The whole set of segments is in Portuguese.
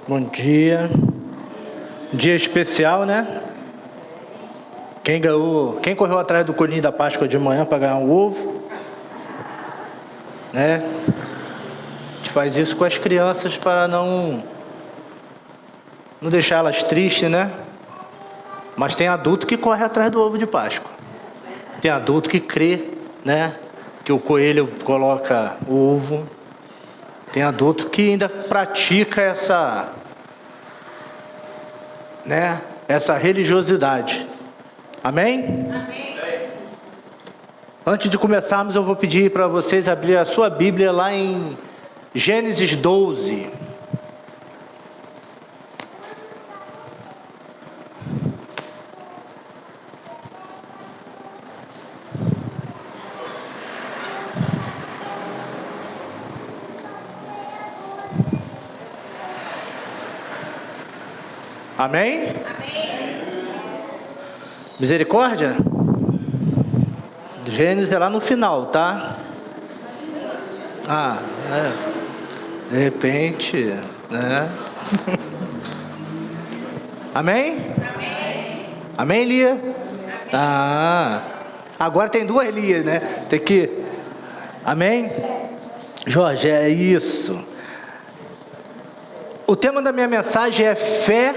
Bom dia. Dia especial, né? Quem correu atrás do coelhinho da Páscoa de manhã para ganhar um ovo? Né? A gente faz isso com as crianças para não deixar elas tristes, né? Mas tem adulto que corre atrás do ovo de Páscoa. Tem adulto que crê, né? Que o coelho coloca o ovo. Tem adulto que ainda pratica essa religiosidade. Amém? Amém. Antes de começarmos, eu vou pedir para vocês abrir a sua Bíblia lá em Gênesis 12. Amém? Amém. Misericórdia? Gênesis é lá no final, tá? De repente, né? Amém? Amém. Amém, Lia? Agora tem duas Lias, né? Tem que... Amém? Jorge, é isso. O tema da minha mensagem é fé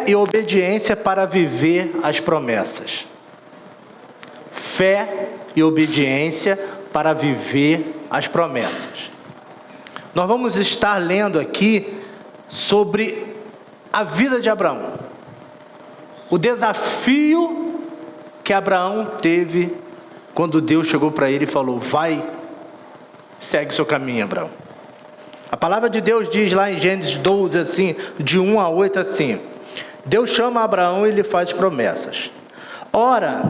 e obediência para viver as promessas. Fé e obediência para viver as promessas. Nós vamos estar lendo aqui sobre a vida de Abraão. O desafio que Abraão teve quando Deus chegou para ele e falou: vai, segue seu caminho, Abraão. A palavra de Deus diz lá em Gênesis 12, assim, de 1 a 8, assim: Deus chama Abraão e lhe faz promessas. Ora,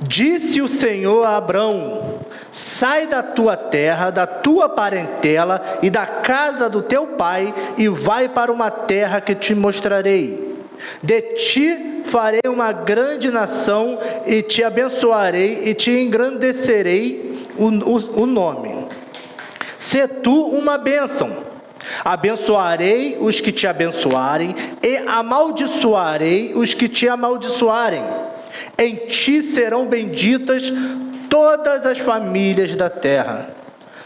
disse o Senhor a Abraão: sai da tua terra, da tua parentela e da casa do teu pai e vai para uma terra que te mostrarei. De ti farei uma grande nação e te abençoarei e te engrandecerei o nome. Sê tu uma bênção. Abençoarei os que te abençoarem e amaldiçoarei os que te amaldiçoarem. Em ti serão benditas todas as famílias da terra.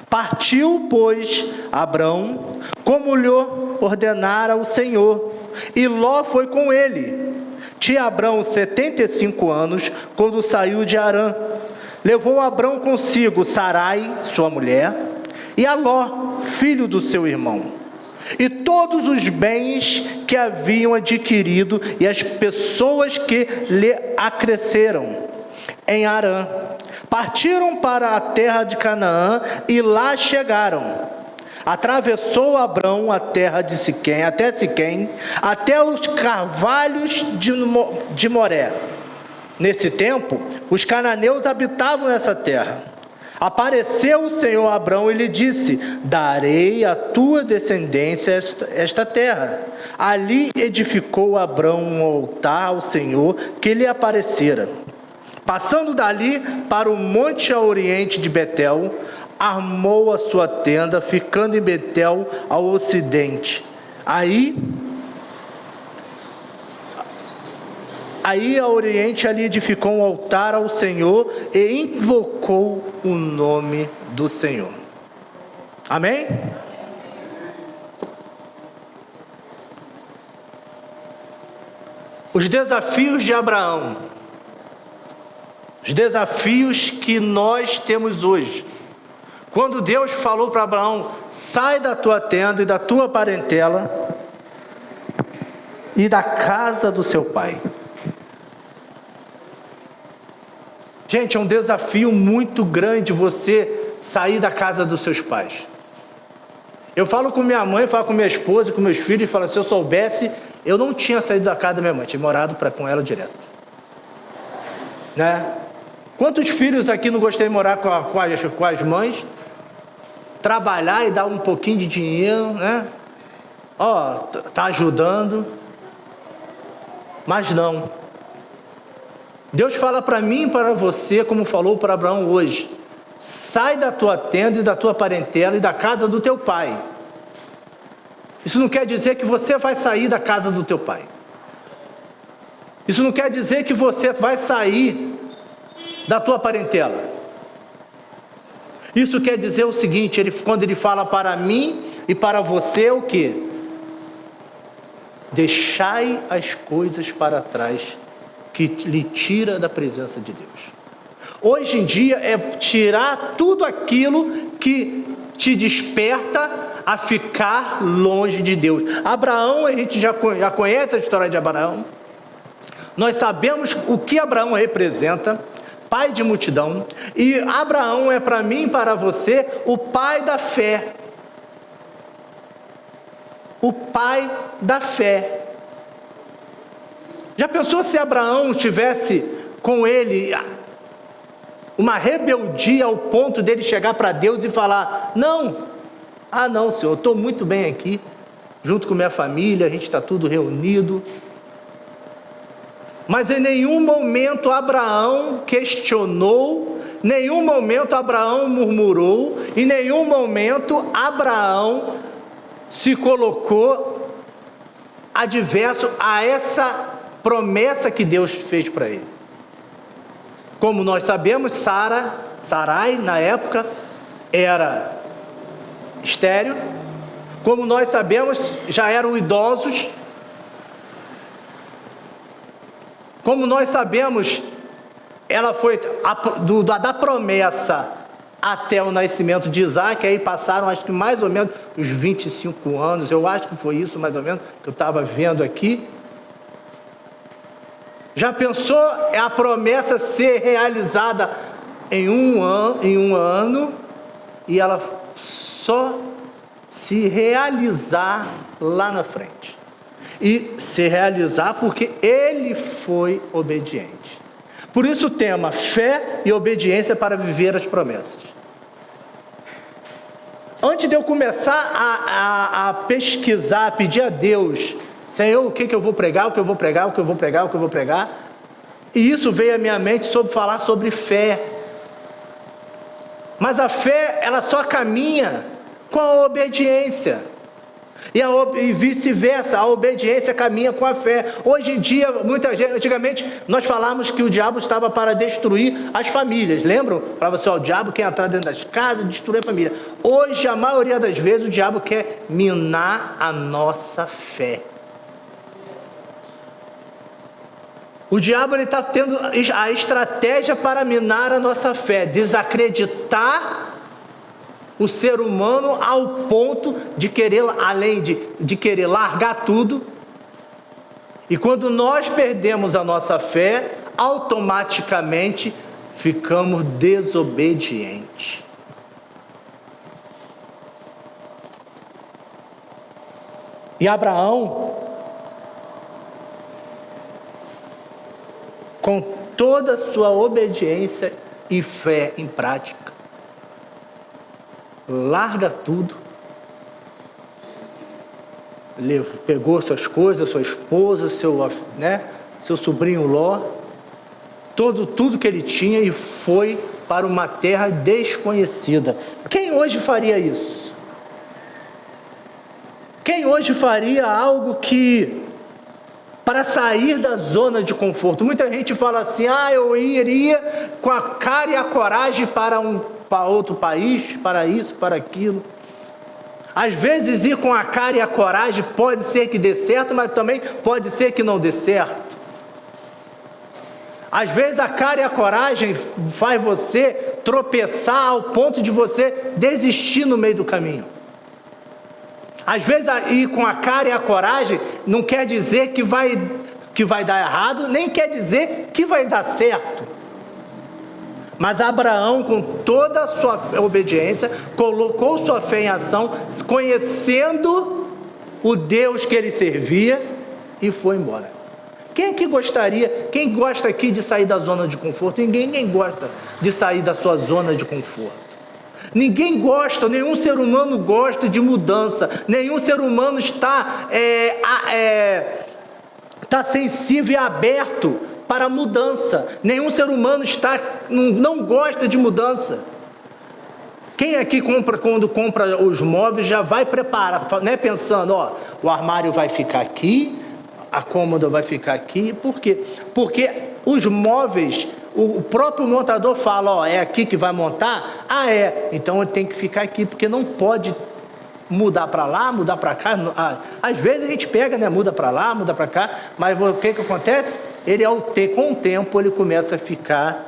Partiu, pois, Abrão, como lhe ordenara o Senhor, e Ló foi com ele. Tinha Abrão 75 anos, quando saiu de Harã. Levou Abrão consigo Sarai, sua mulher, e a Ló, filho do seu irmão, e todos os bens que haviam adquirido, e as pessoas que lhe acresceram em Harã. Partiram para a terra de Canaã, e lá chegaram. Atravessou Abrão a terra de Siquém, até os carvalhos de Moré. Nesse tempo, os cananeus habitavam essa terra. Apareceu o Senhor a Abrão e lhe disse: darei à tua descendência esta terra. Ali edificou Abrão um altar ao Senhor que lhe aparecera. Passando dali para o monte a oriente de Betel, armou a sua tenda, ficando em Betel ao ocidente. Aí a oriente ali edificou um altar ao Senhor e invocou o nome do Senhor. Amém? Os desafios de Abraão. Os desafios que nós temos hoje. Quando Deus falou para Abraão: sai da tua tenda e da tua parentela e da casa do seu pai. Gente, é um desafio muito grande você sair da casa dos seus pais. Eu falo com minha mãe, falo com minha esposa, com meus filhos, e falo: se eu soubesse, eu não tinha saído da casa da minha mãe, tinha morado com ela direto. Né? Quantos filhos aqui não gostei de morar com as mães? Trabalhar e dar um pouquinho de dinheiro, né? Tá ajudando. Mas não. Deus fala para mim e para você, como falou para Abraão hoje: sai da tua tenda e da tua parentela e da casa do teu pai. Isso não quer dizer que você vai sair da casa do teu pai. Isso não quer dizer que você vai sair da tua parentela. Isso quer dizer o seguinte, quando ele fala para mim e para você, o quê? Deixai as coisas para trás que lhe tira da presença de Deus. Hoje em dia é tirar tudo aquilo que te desperta a ficar longe de Deus. Abraão, a gente já conhece a história de Abraão. Nós sabemos o que Abraão representa, pai de multidão. E Abraão é para mim e para você o pai da fé. O pai da fé. Já pensou se Abraão tivesse com ele uma rebeldia ao ponto dele chegar para Deus e falar: não, Senhor, eu estou muito bem aqui, junto com minha família, a gente está tudo reunido. Mas em nenhum momento Abraão questionou, nenhum momento Abraão murmurou, em nenhum momento Abraão se colocou adverso a essa promessa que Deus fez para ele. Como nós sabemos, Sarai na época era estéril. Como nós sabemos, já eram idosos. Como nós sabemos, ela foi da promessa até o nascimento de Isaac, aí passaram acho que mais ou menos os 25 anos, eu acho que foi isso mais ou menos, que eu estava vendo aqui. Já pensou a promessa ser realizada em um ano, e ela só se realizar lá na frente? E se realizar porque ele foi obediente. Por isso o tema, fé e obediência para viver as promessas. Antes de eu começar a pesquisar, a pedir a Deus: Senhor, o que eu vou pregar, o que eu vou pregar, o que eu vou pregar, o que eu vou pregar, e isso veio à minha mente sobre falar sobre fé. Mas a fé, ela só caminha com a obediência. E vice-versa, a obediência caminha com a fé. Hoje em dia, muita gente, antigamente nós falávamos que o diabo estava para destruir as famílias, lembram? Para você, o diabo quer entrar dentro das casas e destruir a família. Hoje, a maioria das vezes, o diabo quer minar a nossa fé. O diabo está tendo a estratégia para minar a nossa fé, desacreditar o ser humano ao ponto de querer, além de querer largar tudo. E quando nós perdemos a nossa fé, automaticamente ficamos desobedientes. E Abraão, com toda a sua obediência e fé em prática, larga tudo, pegou suas coisas, sua esposa, seu sobrinho Ló, tudo que ele tinha, e foi para uma terra desconhecida. Quem hoje faria isso? Quem hoje faria algo para sair da zona de conforto? Muita gente fala assim: eu iria com a cara e a coragem para outro país, para isso, para aquilo. Às vezes ir com a cara e a coragem pode ser que dê certo, mas também pode ser que não dê certo. Às vezes a cara e a coragem faz você tropeçar ao ponto de você desistir no meio do caminho. Às vezes ir com a cara e a coragem não quer dizer que vai dar errado, nem quer dizer que vai dar certo. Mas Abraão, com toda a sua obediência, colocou sua fé em ação, conhecendo o Deus que ele servia, e foi embora. Quem gosta aqui de sair da zona de conforto? Ninguém gosta de sair da sua zona de conforto. Ninguém gosta, nenhum ser humano gosta de mudança, nenhum ser humano está sensível e aberto para a mudança. Nenhum ser humano não gosta de mudança. Quem aqui quando compra os móveis, já vai preparar, né, pensando, ó, o armário vai ficar aqui, a cômoda vai ficar aqui. Por quê? Porque os móveis, o próprio montador fala, ó, é aqui que vai montar? Ah, é. Então ele tem que ficar aqui, porque não pode mudar para lá, mudar para cá. Às vezes a gente pega, né, muda para lá, muda para cá, mas o que acontece? Ele, com o tempo, ele começa a ficar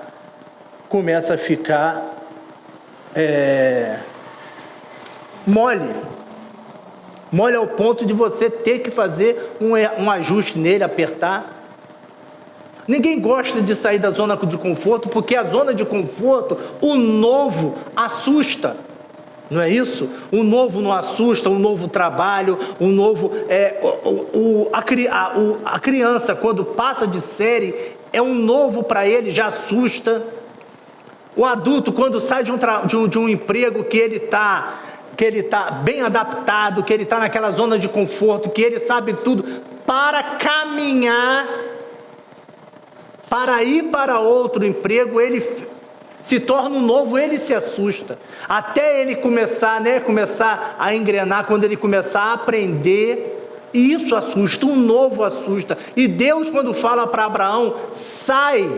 mole ao ponto de você ter que fazer um ajuste nele, apertar. Ninguém gosta de sair da zona de conforto, porque a zona de conforto, o novo assusta, não é isso? O novo não assusta, um novo trabalho, um novo... a criança, quando passa de série, é um novo para ele, já assusta. O adulto, quando sai de um emprego que ele está bem adaptado, que ele está naquela zona de conforto, que ele sabe tudo, para caminhar, para ir para outro emprego, ele se torna um novo, ele se assusta. Até ele começar a engrenar, quando ele começar a aprender, e isso assusta, um novo assusta. E Deus, quando fala para Abraão, sai.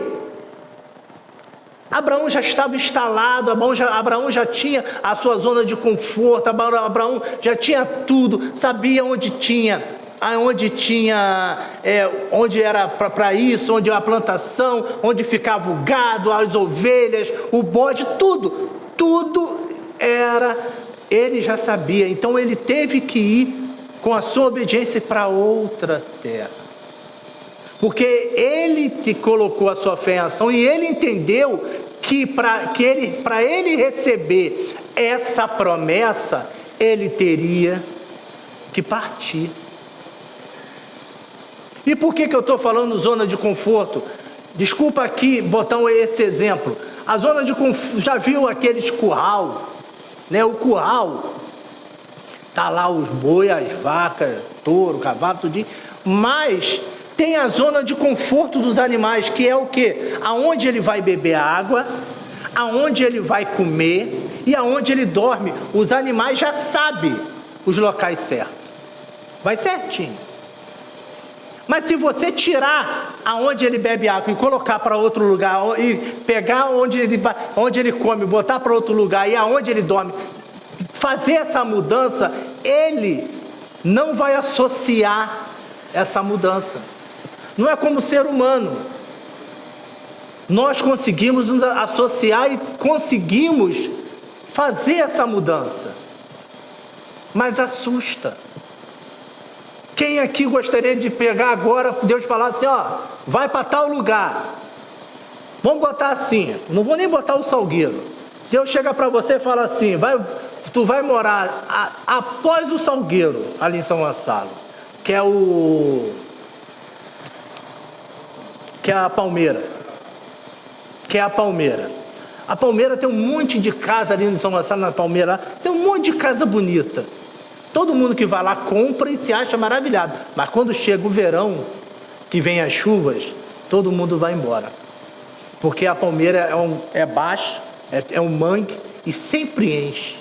Abraão já estava instalado, Abraão já tinha a sua zona de conforto, Abraão já tinha tudo, sabia onde era para isso, onde a plantação, onde ficava o gado, as ovelhas, o bode, tudo era, ele já sabia. Então ele teve que ir com a sua obediência para outra terra. Porque ele te colocou a sua fé em ação e ele entendeu que para ele receber essa promessa, ele teria que partir. E por que eu estou falando zona de conforto? Desculpa aqui botar esse exemplo. A zona de conforto, já viu aqueles curral? Né? O curral, tá lá os boi, as vacas, touro, cavalo, tudinho, mas tem a zona de conforto dos animais, que é o quê? Aonde ele vai beber água, aonde ele vai comer e aonde ele dorme. Os animais já sabem os locais certos. Vai certinho. Mas se você tirar aonde ele bebe água e colocar para outro lugar, e pegar onde ele come, botar para outro lugar e aonde ele dorme, fazer essa mudança, ele não vai associar essa mudança. Não é como ser humano. Nós conseguimos nos associar e conseguimos fazer essa mudança. Mas assusta. Quem aqui gostaria de pegar agora, Deus falar assim, ó, vai para tal lugar. Vamos botar assim, não vou nem botar o Salgueiro. Deus chega para você e fala assim, tu vai morar após o Salgueiro, ali em São Gonçalo, que é a Palmeira. A Palmeira tem um monte de casa ali em São Gonçalo, na Palmeira, tem um monte de casa bonita. Todo mundo que vai lá compra e se acha maravilhado. Mas quando chega o verão, que vem as chuvas, todo mundo vai embora. Porque a Palmeira é baixa, é um mangue e sempre enche.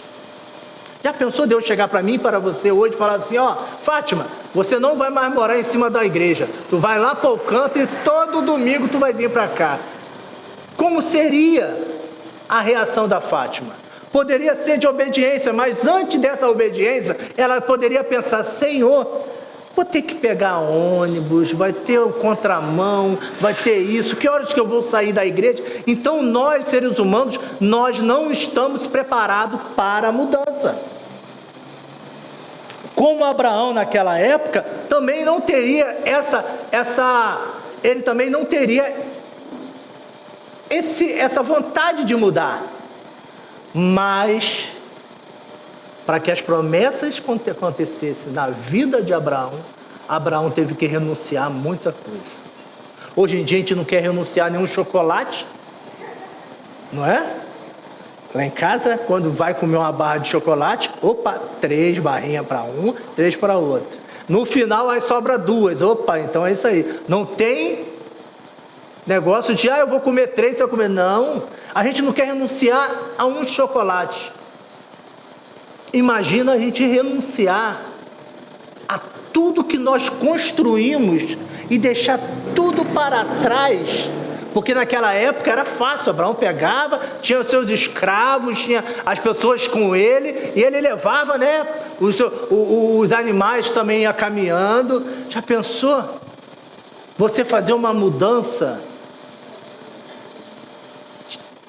Já pensou Deus chegar para mim e para você hoje e falar assim, ó, Fátima, você não vai mais morar em cima da igreja. Tu vai lá para o canto e todo domingo tu vai vir para cá. Como seria a reação da Fátima? Poderia ser de obediência, mas antes dessa obediência, ela poderia pensar, Senhor, vou ter que pegar ônibus, vai ter o contramão, vai ter isso, que horas que eu vou sair da igreja? Então nós, seres humanos, nós não estamos preparados para a mudança. Como Abraão naquela época, também não teria ele também não teria essa vontade de mudar. Mas, para que as promessas acontecessem na vida de Abraão, Abraão teve que renunciar a muita coisa. Hoje em dia a gente não quer renunciar a nenhum chocolate, não é? Lá em casa, quando vai comer uma barra de chocolate, 3 barrinhas para um, 3 para outro. No final aí sobra 2, então é isso aí. Não tem negócio de, eu vou comer 3, você vai comer. Não, a gente não quer renunciar a um chocolate. Imagina a gente renunciar a tudo que nós construímos e deixar tudo para trás, porque naquela época era fácil. Abraão pegava, tinha os seus escravos, tinha as pessoas com ele, e ele levava, né, os animais também ia caminhando. Já pensou? Você fazer uma mudança,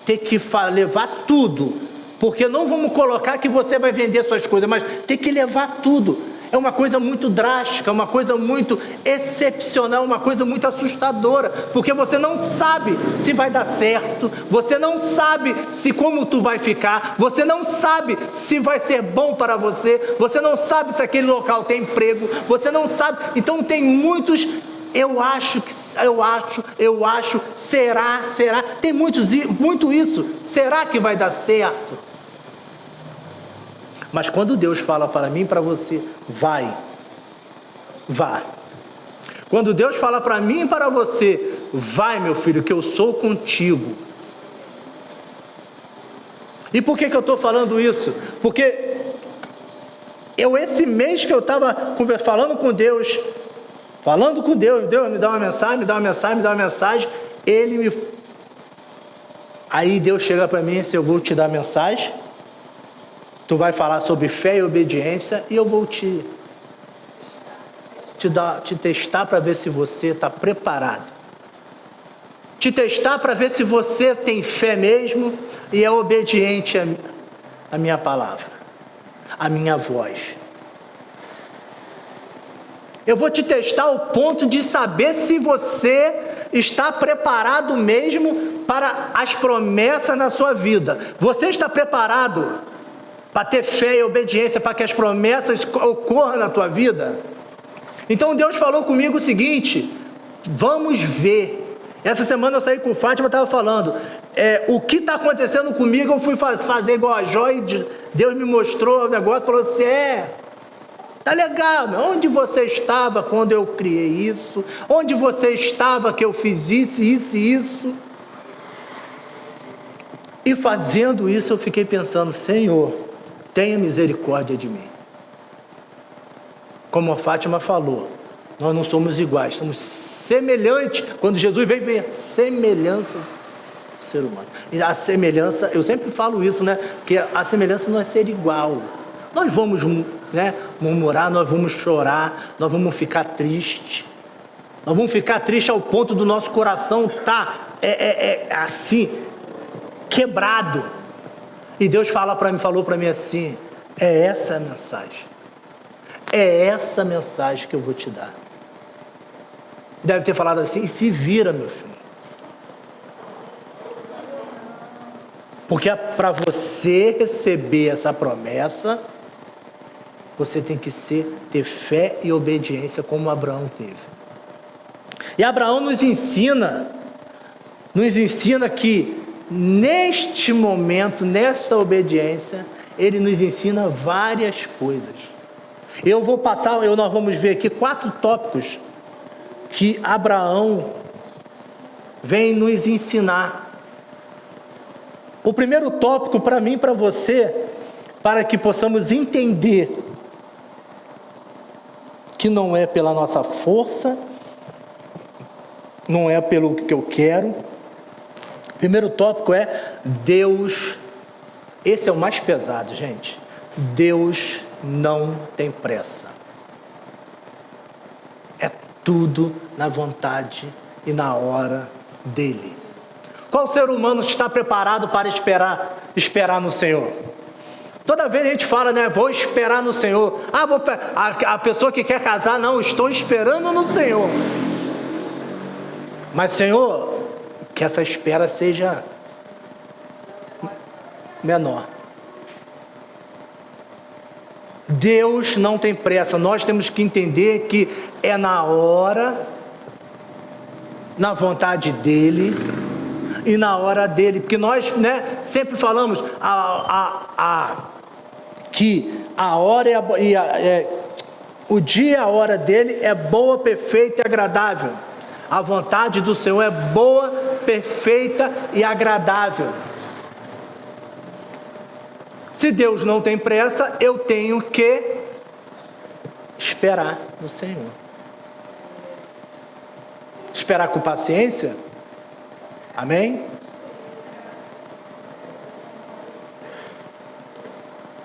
ter que levar tudo, porque não vamos colocar que você vai vender suas coisas, mas ter que levar tudo. É uma coisa muito drástica, uma coisa muito excepcional, uma coisa muito assustadora, porque você não sabe se vai dar certo, você não sabe se como tu vai ficar, você não sabe se vai ser bom para você, você não sabe se aquele local tem emprego, você não sabe. Então tem muitos eu acho, será, tem muito isso, será que vai dar certo? Mas quando Deus fala para mim e para você, vá. Quando Deus fala para mim e para você, vai, meu filho, que eu sou contigo. E por que eu estou falando isso? Porque esse mês que eu estava falando com Deus, Deus me dá uma mensagem, aí Deus chega para mim e diz, eu vou te dar a mensagem, tu vai falar sobre fé e obediência, e eu vou te testar para ver se você está preparado. Te testar para ver se você tem fé mesmo e é obediente à minha palavra, à minha voz. Eu vou te testar ao ponto de saber se você está preparado mesmo para as promessas na sua vida. Você está preparado para ter fé e obediência, para que as promessas ocorram na tua vida? Então Deus falou comigo o seguinte, vamos ver. Essa semana eu saí com o Fátima, estava falando, o que está acontecendo comigo, eu fui fazer igual a Jó, e Deus me mostrou o negócio, falou assim, tá legal, onde você estava quando eu criei isso? Onde você estava que eu fiz isso? E fazendo isso eu fiquei pensando, Senhor, tenha misericórdia de mim. Como a Fátima falou, nós não somos iguais, somos semelhantes. Quando Jesus veio a semelhança do ser humano. E a semelhança, eu sempre falo isso, né? Que a semelhança não é ser igual. Nós vamos, né, murmurar, nós vamos chorar, nós vamos ficar tristes. Nós vamos ficar tristes ao ponto do nosso coração estar assim, quebrado. E Deus falou para mim assim, é essa a mensagem. É essa mensagem que eu vou te dar. Deve ter falado assim, se vira, meu filho. Porque para você receber essa promessa, você tem que ter fé e obediência como Abraão teve. E Abraão nos ensina que neste momento, nesta obediência, ele nos ensina várias coisas. Nós vamos ver aqui 4 tópicos que Abraão vem nos ensinar. O primeiro tópico para mim e para você, para que possamos entender que não é pela nossa força, não é pelo que eu quero. O primeiro tópico é Deus. Esse é o mais pesado, gente. Deus não tem pressa. É tudo na vontade e na hora dele. Qual ser humano está preparado para esperar no Senhor? Toda vez a gente fala, né? Vou esperar no Senhor. A pessoa que quer casar, não, estou esperando no Senhor. Mas, Senhor, que essa espera seja menor. Deus não tem pressa. Nós temos que entender que é na hora, na vontade dele e na hora dele. Porque nós, né, sempre falamos que a hora o dia e a hora dele é boa, perfeita e agradável. A vontade do Senhor é boa, perfeita e agradável. Se Deus não tem pressa, eu tenho que esperar no Senhor. Esperar com paciência. Amém?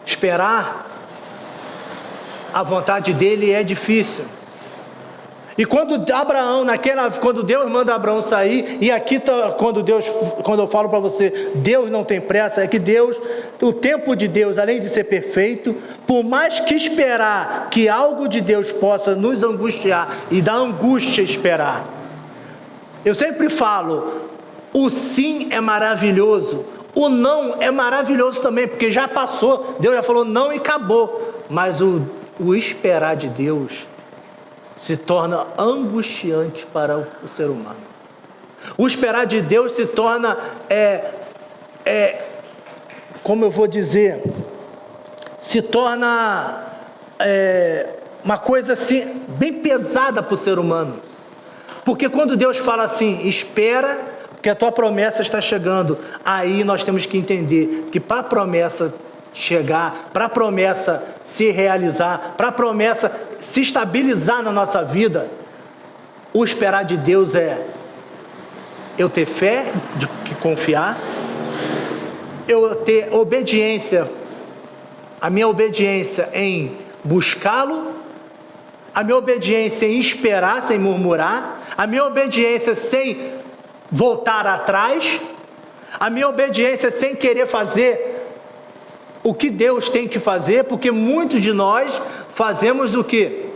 Esperar a vontade dele é difícil. E quando Deus manda Abraão sair, e aqui quando eu falo para você, Deus não tem pressa, é que o tempo de Deus, além de ser perfeito, por mais que esperar que algo de Deus possa nos angustiar e dar angústia esperar, eu sempre falo, o sim é maravilhoso, o não é maravilhoso também, porque já passou, Deus já falou não e acabou, mas o esperar de Deus se torna angustiante para o ser humano. O esperar de Deus se torna, como eu vou dizer, se torna uma coisa assim, bem pesada para o ser humano. Porque quando Deus fala assim, espera, porque a tua promessa está chegando, aí nós temos que entender que para a promessa chegar, para a promessa se realizar, para a promessa se estabilizar na nossa vida, o esperar de Deus é eu ter fé, de confiar, eu ter obediência, a minha obediência em buscá-lo, a minha obediência em esperar sem murmurar, a minha obediência sem voltar atrás, a minha obediência sem querer fazer o que Deus tem que fazer, porque muitos de nós fazemos o que?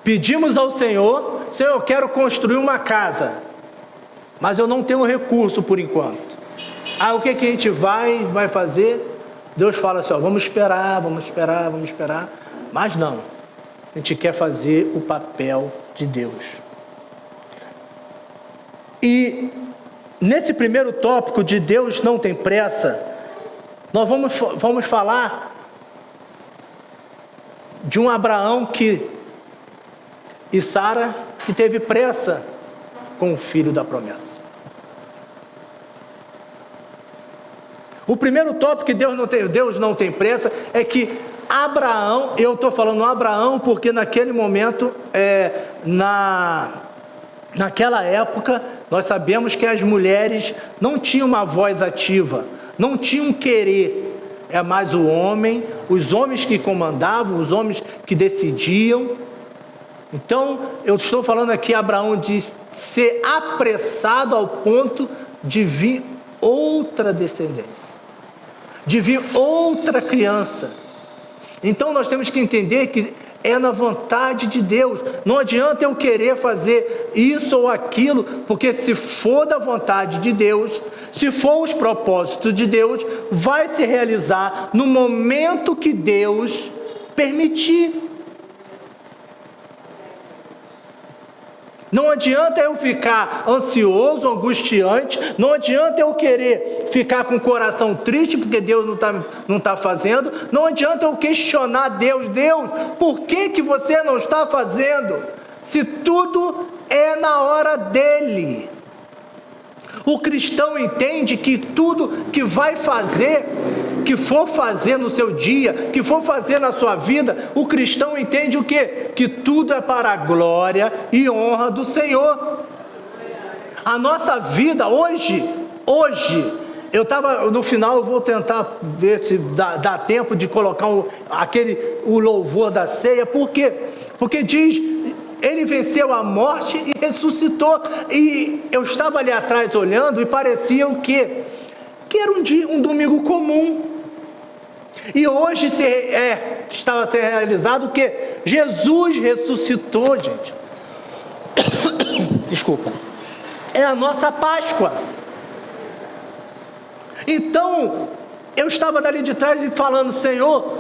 Pedimos ao Senhor, Senhor, eu quero construir uma casa, mas eu não tenho recurso por enquanto. O que a gente vai fazer? Deus fala assim, vamos esperar, mas não, a gente quer fazer o papel de Deus. E nesse primeiro tópico de Deus não tem pressa, nós vamos falar de um Abraão e Sara que teve pressa com o filho da promessa. O primeiro tópico que Deus não tem pressa é que Abraão, eu estou falando Abraão porque naquele momento, naquela época, nós sabemos que as mulheres não tinham uma voz ativa, não tinham querer, é mais o homem, os homens que comandavam, os homens que decidiam. Então, eu estou falando aqui, Abraão, de ser apressado ao ponto de vir outra descendência, de vir outra criança. Então, nós temos que entender que é na vontade de Deus. Não adianta eu querer fazer isso ou aquilo, porque se for da vontade de Deus, se for os propósitos de Deus, vai se realizar no momento que Deus permitir. Não adianta eu ficar ansioso, angustiante, não adianta eu querer ficar com o coração triste porque Deus não está fazendo, não adianta eu questionar Deus, por que você não está fazendo? Se tudo é na hora dele. O cristão entende que tudo que vai fazer, que for fazer no seu dia, que for fazer na sua vida, o cristão entende o quê? Que tudo é para a glória e honra do Senhor. A nossa vida hoje, eu estava no final, eu vou tentar ver se dá tempo de colocar o louvor da ceia. Por quê? Porque diz, ele venceu a morte e ressuscitou. E eu estava ali atrás olhando e parecia o quê? Que era um domingo comum. E hoje estava sendo realizado o quê? Jesus ressuscitou, gente. Desculpa. É a nossa Páscoa. Então, eu estava dali de trás e falando, Senhor,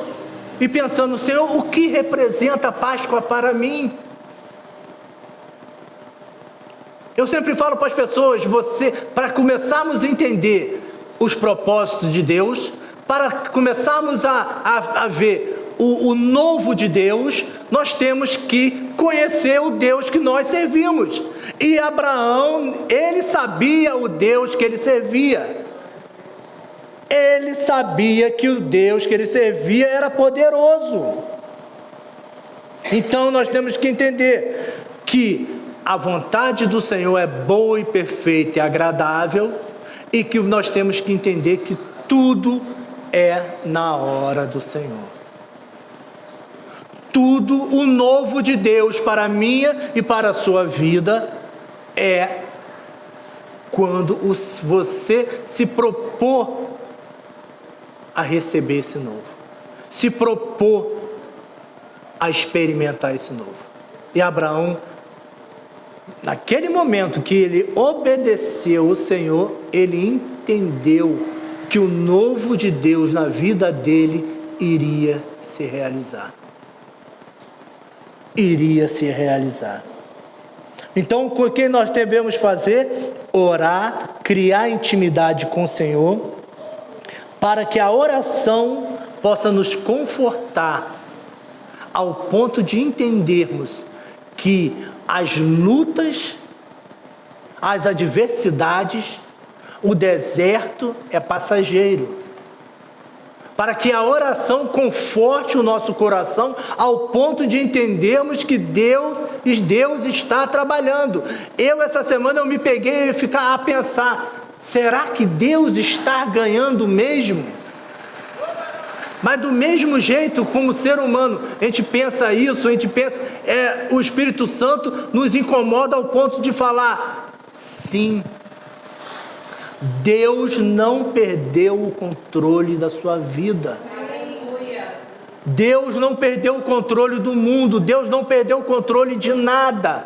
e pensando, Senhor, o que representa a Páscoa para mim? Eu sempre falo para as pessoas, para começarmos a entender os propósitos de Deus, para começarmos a ver o novo de Deus, nós temos que conhecer o Deus que nós servimos. E Abraão, ele sabia o Deus que ele servia. ele sabia que o Deus que ele servia era poderoso. Então nós temos que entender que a vontade do Senhor é boa e perfeita e agradável, e que nós temos que entender que tudo é na hora do Senhor. Tudo o novo de Deus para a minha e para a sua vida é quando você se propor a receber esse novo, se propor a experimentar esse novo. E Abraão, naquele momento que ele obedeceu o Senhor, ele entendeu que o novo de Deus na vida dele iria se realizar. Iria se realizar. Então, o que nós devemos fazer? Orar, criar intimidade com o Senhor, para que a oração possa nos confortar ao ponto de entendermos que as lutas, as adversidades, o deserto é passageiro. Para que a oração conforte o nosso coração ao ponto de entendermos que Deus está trabalhando. Essa semana eu me peguei a pensar, será que Deus está ganhando mesmo? Mas do mesmo jeito, como ser humano, a gente pensa isso, o Espírito Santo nos incomoda ao ponto de falar, sim, Deus não perdeu o controle da sua vida. Deus não perdeu o controle do mundo, Deus não perdeu o controle de nada.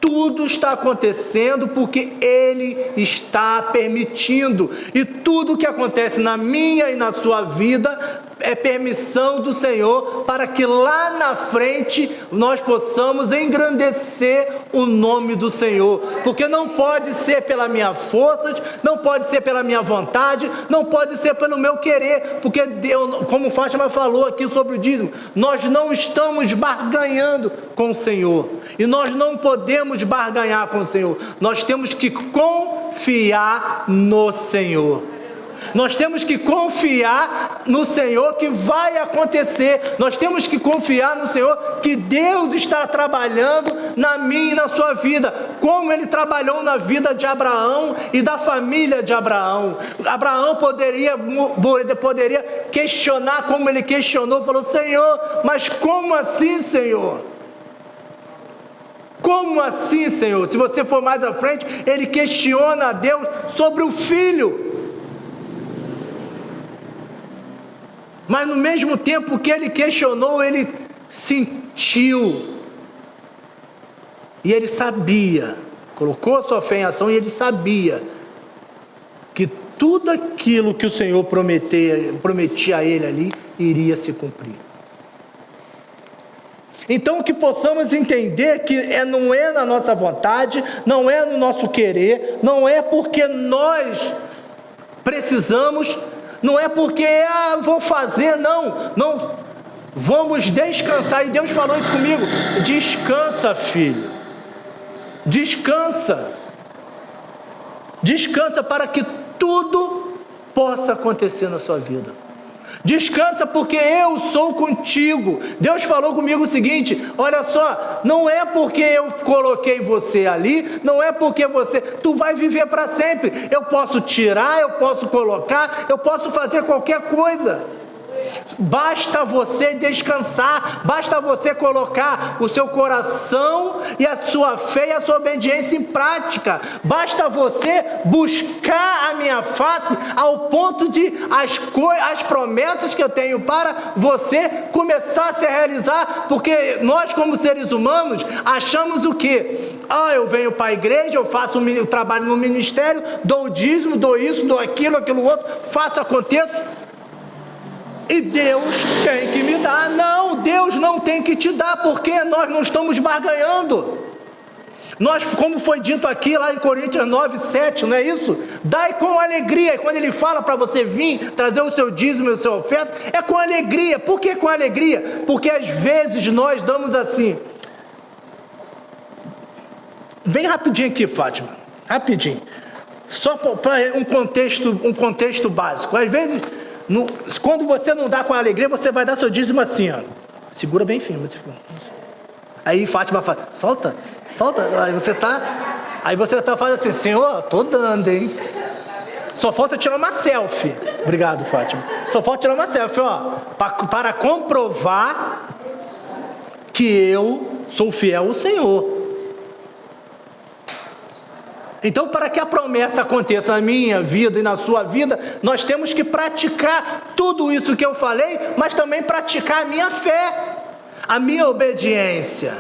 Tudo está acontecendo porque Ele está permitindo. E tudo que acontece na minha e na sua vida é permissão do Senhor para que lá na frente nós possamos engrandecer o nome do Senhor. Porque não pode ser pela minha força, não pode ser pela minha vontade, não pode ser pelo meu querer. Porque Deus, como Fátima falou aqui sobre o dízimo, nós não estamos barganhando com o Senhor. E nós não podemos barganhar com o Senhor. Nós temos que confiar no Senhor. Nós temos que confiar no Senhor que vai acontecer. Nós temos que confiar no Senhor que Deus está trabalhando na minha e na sua vida, como Ele trabalhou na vida de Abraão e da família de Abraão. Abraão poderia questionar como ele questionou, falou, Senhor, mas como assim, Senhor? Como assim, Senhor? Se você for mais à frente, ele questiona a Deus sobre o filho. Mas no mesmo tempo que ele questionou, ele sentiu. E ele sabia, colocou a sua fé em ação e ele sabia que tudo aquilo que o Senhor prometia a ele ali, iria se cumprir. Então que possamos entender que não é na nossa vontade, não é no nosso querer, não é porque nós precisamos, não é porque vou fazer, não, vamos descansar. E Deus falou isso comigo, descansa, filho, descansa para que tudo possa acontecer na sua vida. Descansa porque eu sou contigo. Deus falou comigo o seguinte, olha só, não é porque eu coloquei você ali, não é porque tu vai viver para sempre. Eu posso tirar, eu posso colocar, eu posso fazer qualquer coisa. Basta você descansar, basta você colocar o seu coração e a sua fé e a sua obediência em prática. Basta você buscar a minha face ao ponto de as promessas que eu tenho para você começar a se realizar, porque nós como seres humanos achamos o quê? Eu venho para a igreja, eu faço o trabalho no ministério, dou o dízimo, dou isso, dou aquilo outro, faço, aconteça. E Deus tem que me dar. Não, Deus não tem que te dar, porque nós não estamos barganhando. Nós, como foi dito aqui lá em Coríntios 9, 7, não é isso? Dai com alegria. E quando ele fala para você vir trazer o seu dízimo e o seu oferta, é com alegria. Por que com alegria? Porque às vezes nós damos assim. Vem rapidinho aqui, Fátima, rapidinho. Só para um contexto básico. Às vezes, quando você não dá com alegria, você vai dar seu dízimo assim, ó. Segura bem firme. Aí Fátima fala, solta. Aí você tá fazendo assim, Senhor, tô dando, hein? Só falta tirar uma selfie. Obrigado, Fátima. Só falta tirar uma selfie, ó. Para comprovar que eu sou fiel ao Senhor. Então, para que a promessa aconteça na minha vida e na sua vida, nós temos que praticar tudo isso que eu falei, mas também praticar a minha fé, a minha obediência.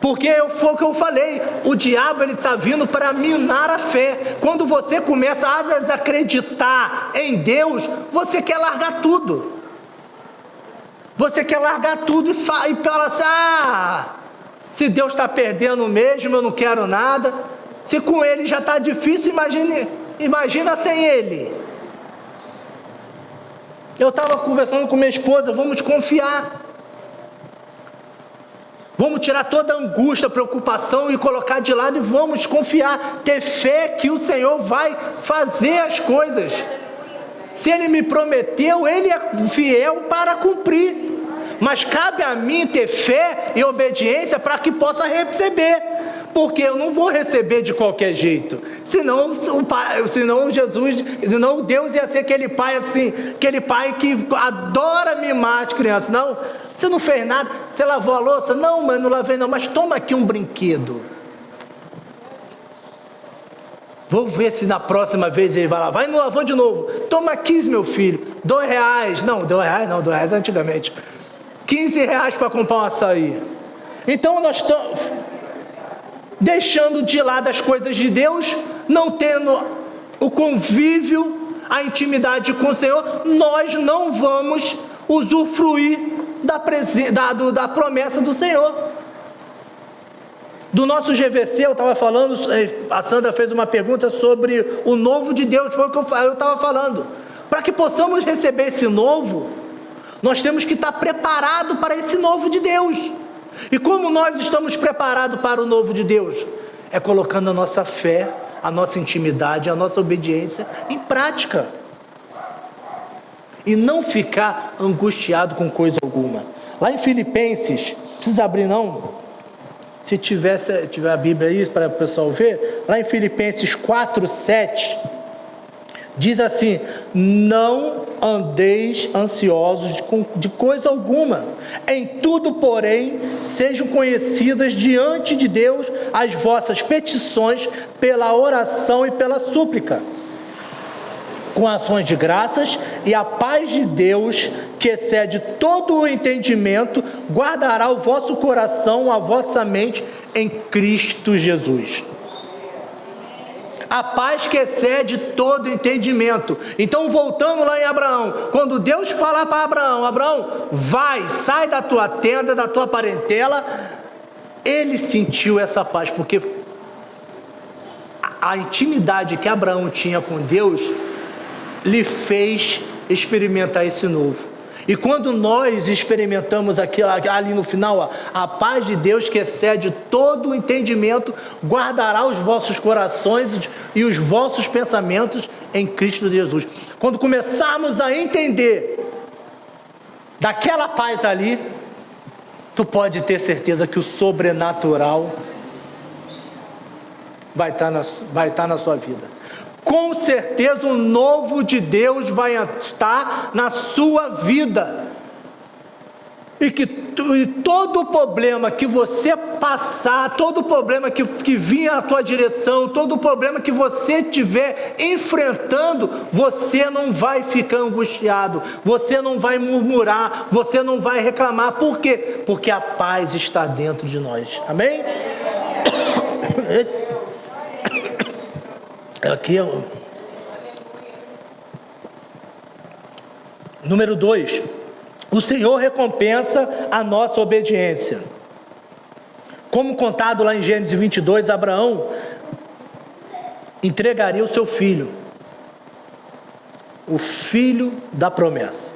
Porque foi o que eu falei, o diabo está vindo para minar a fé. Quando você começa a desacreditar em Deus, você quer largar tudo. Você quer largar tudo e fala assim, se Deus está perdendo mesmo, eu não quero nada. Se com Ele já está difícil, imagina sem Ele. Eu estava conversando com minha esposa, vamos confiar. Vamos tirar toda a angústia, preocupação e colocar de lado e vamos confiar. Ter fé que o Senhor vai fazer as coisas. Se Ele me prometeu, Ele é fiel para cumprir. Mas cabe a mim ter fé e obediência para que possa receber. Porque eu não vou receber de qualquer jeito. Senão Deus ia ser aquele pai assim, aquele pai que adora mimar as crianças. Não, você não fez nada, você lavou a louça? Não, mas não lavei não, mas toma aqui um brinquedo. Vou ver se na próxima vez ele vai lavar. Vai, não lavou de novo. Toma aqui, meu filho, R$2. Não, R$2 antigamente. R$15 para comprar um açaí. Então nós estamos deixando de lado as coisas de Deus, não tendo o convívio, a intimidade com o Senhor, nós não vamos usufruir da promessa do Senhor. Do nosso GVC, eu estava falando, a Sandra fez uma pergunta sobre o novo de Deus, foi o que eu estava falando. Para que possamos receber esse novo, nós temos que estar preparados para esse novo de Deus. E como nós estamos preparados para o novo de Deus? É colocando a nossa fé, a nossa intimidade, a nossa obediência em prática. E não ficar angustiado com coisa alguma. Lá em Filipenses, não precisa abrir não, se tiver a Bíblia aí para o pessoal ver, lá em Filipenses 4:7, diz assim, não andeis ansiosos de coisa alguma, em tudo, porém, sejam conhecidas diante de Deus as vossas petições pela oração e pela súplica, com ações de graças, e a paz de Deus, que excede todo o entendimento, guardará o vosso coração, a vossa mente em Cristo Jesus. A paz que excede todo entendimento. Então, voltando lá em Abraão, quando Deus fala para Abraão, Abraão, vai, sai da tua tenda, da tua parentela, ele sentiu essa paz, porque a intimidade que Abraão tinha com Deus lhe fez experimentar esse novo. E quando nós experimentamos ali no final, a paz de Deus que excede todo o entendimento, guardará os vossos corações e os vossos pensamentos em Cristo Jesus. Quando começarmos a entender daquela paz ali, tu pode ter certeza que o sobrenatural vai estar na sua vida. Com certeza o novo de Deus vai estar na sua vida. E todo problema que você passar, todo problema que vinha à tua direção, todo problema que você estiver enfrentando, você não vai ficar angustiado, você não vai murmurar, você não vai reclamar. Por quê? Porque a paz está dentro de nós. Amém? Aqui é o número 2. O Senhor recompensa a nossa obediência. Como contado lá em Gênesis 22, Abraão entregaria o seu filho, o filho da promessa.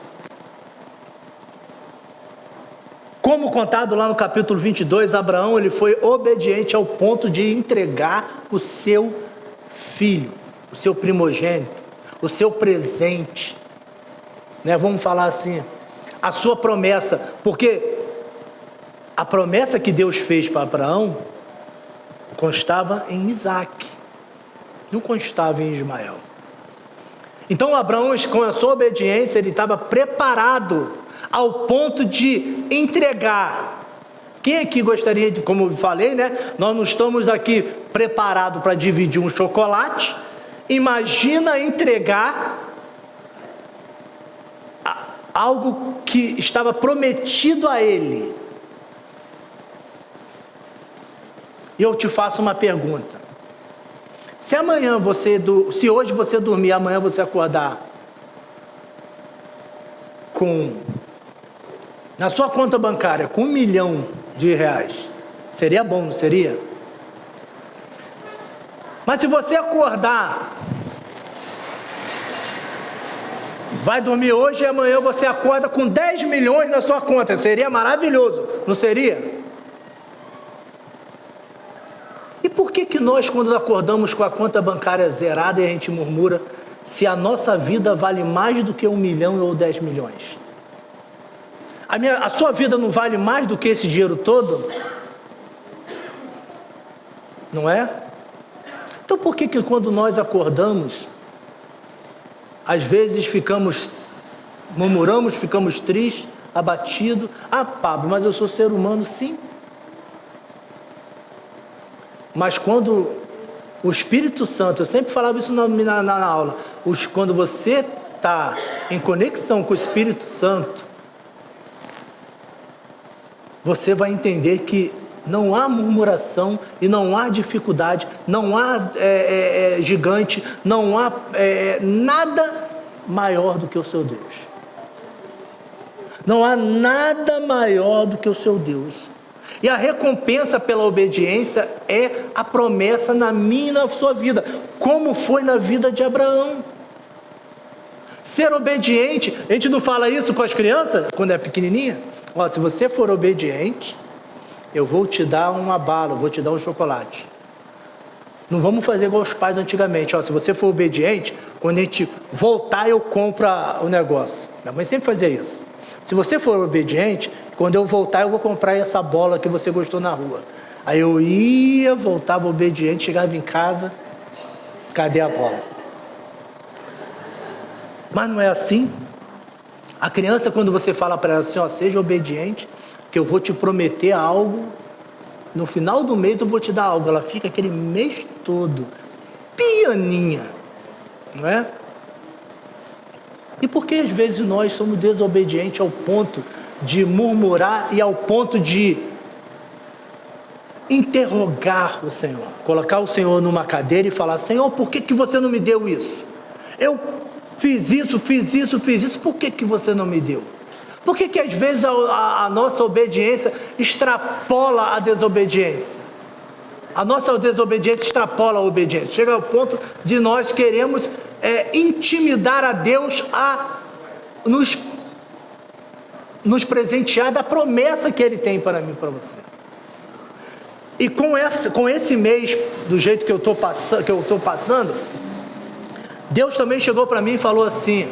Como contado lá no capítulo 22, Abraão ele foi obediente ao ponto de entregar o seu filho, o seu primogênito, o seu presente, né? Vamos falar assim, a sua promessa, porque a promessa que Deus fez para Abraão constava em Isaque, não constava em Ismael. Então Abraão, com a sua obediência, ele estava preparado ao ponto de entregar. Quem aqui gostaria de, como eu falei, né? Nós não estamos aqui preparados para dividir um chocolate. Imagina entregar algo que estava prometido a ele. E eu te faço uma pergunta. Se hoje você dormir, amanhã você acordar na sua conta bancária com R$1 milhão, seria bom, não seria? Mas se você acordar, vai dormir hoje e amanhã você acorda com 10 milhões na sua conta, seria maravilhoso, não seria? E por que nós, quando acordamos com a conta bancária zerada, e a gente murmura se a nossa vida vale mais do que 1 milhão ou 10 milhões? A sua vida não vale mais do que esse dinheiro todo? Não é? Então por que quando nós acordamos, às vezes murmuramos, ficamos tristes, abatidos? Ah, Pablo, mas eu sou ser humano, sim. Mas quando o Espírito Santo, eu sempre falava isso na aula, quando você está em conexão com o Espírito Santo, você vai entender que não há murmuração e não há dificuldade, não há gigante, não há nada maior do que o seu Deus. Não há nada maior do que o seu Deus. E a recompensa pela obediência é a promessa na minha e na sua vida, como foi na vida de Abraão. Ser obediente, a gente não fala isso com as crianças, quando é pequenininha? Ó, se você for obediente, eu vou te dar uma bala, vou te dar um chocolate. Não vamos fazer igual os pais antigamente. Ó, se você for obediente, quando a gente voltar, eu compro o negócio. Minha mãe sempre fazia isso. Se você for obediente, quando eu voltar, eu vou comprar essa bola que você gostou na rua. Aí eu ia, voltava obediente, chegava em casa, cadê a bola? Mas não é assim. A criança, quando você fala para ela assim, ó, seja obediente, que eu vou te prometer algo, no final do mês eu vou te dar algo. Ela fica aquele mês todo, pianinha, não é? E por que às vezes nós somos desobedientes ao ponto de murmurar e ao ponto de interrogar o Senhor? Colocar o Senhor numa cadeira e falar, Senhor, por que você não me deu isso? Eu fiz isso, por que você não me deu? Por que às vezes a nossa obediência extrapola a desobediência? A nossa desobediência extrapola a obediência. Chega ao ponto de nós queremos intimidar a Deus a nos presentear da promessa que Ele tem para mim e para você. E com esse mês, do jeito que eu estou passando, Deus também chegou para mim e falou assim,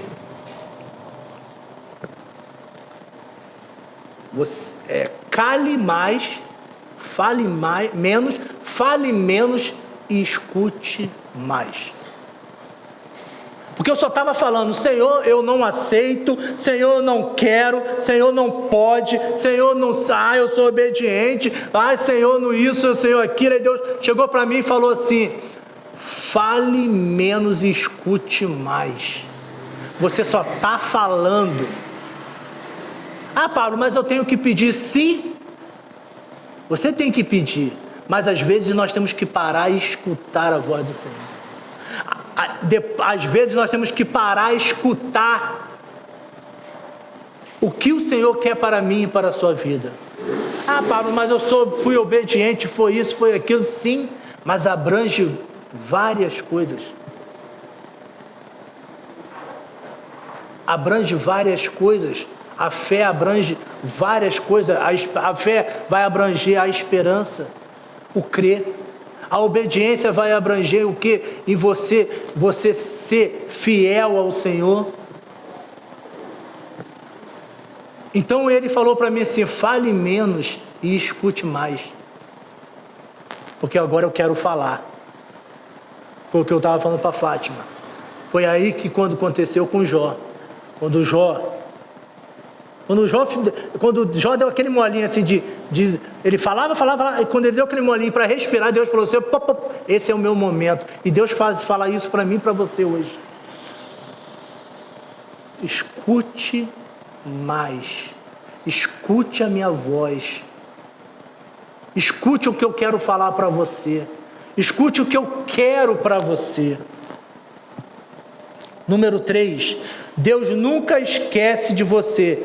cale mais, fale menos e escute mais. Porque eu só estava falando, Senhor, eu não aceito, Senhor, eu não quero, Senhor, não pode, Senhor, não sai, eu sou obediente, Senhor, não isso, Senhor, aquilo. Aí Deus chegou para mim e falou assim, fale menos e escute mais. Você só está falando. Ah, Pablo, mas eu tenho que pedir. Sim, você tem que pedir, mas às vezes nós temos que parar e escutar a voz do Senhor. Às vezes nós temos que parar e escutar o que o Senhor quer para mim e para a sua vida. Ah, Pablo, mas fui obediente, foi isso, foi aquilo. Sim, mas abrange várias coisas. Abrange várias coisas. A fé abrange várias coisas. A fé vai abranger a esperança, o crer. A obediência vai abranger o quê? Em você ser fiel ao Senhor. Então ele falou para mim assim: fale menos e escute mais. Porque agora eu quero falar. Foi o que eu estava falando para Fátima. Foi aí que quando aconteceu com Jó. Quando Jó deu aquele molinho assim ele falava, e quando ele deu aquele molinho para respirar, Deus falou assim: esse é o meu momento. E Deus fala isso para mim e para você hoje. Escute mais. Escute a minha voz. Escute o que eu quero falar para você. Escute o que eu quero para você. Número 3. Deus nunca esquece de você.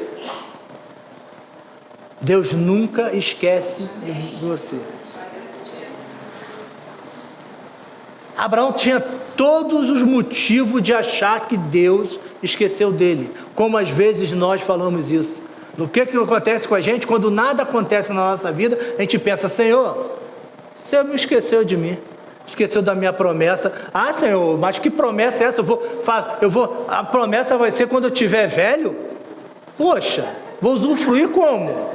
Deus nunca esquece de você. Abraão tinha todos os motivos de achar que Deus esqueceu dele. Como às vezes nós falamos isso. O que acontece com a gente? Quando nada acontece na nossa vida, a gente pensa: Senhor, você me esqueceu de mim. Esqueceu da minha promessa. Ah, Senhor, mas que promessa é essa? A promessa vai ser quando eu estiver velho? Poxa, vou usufruir como?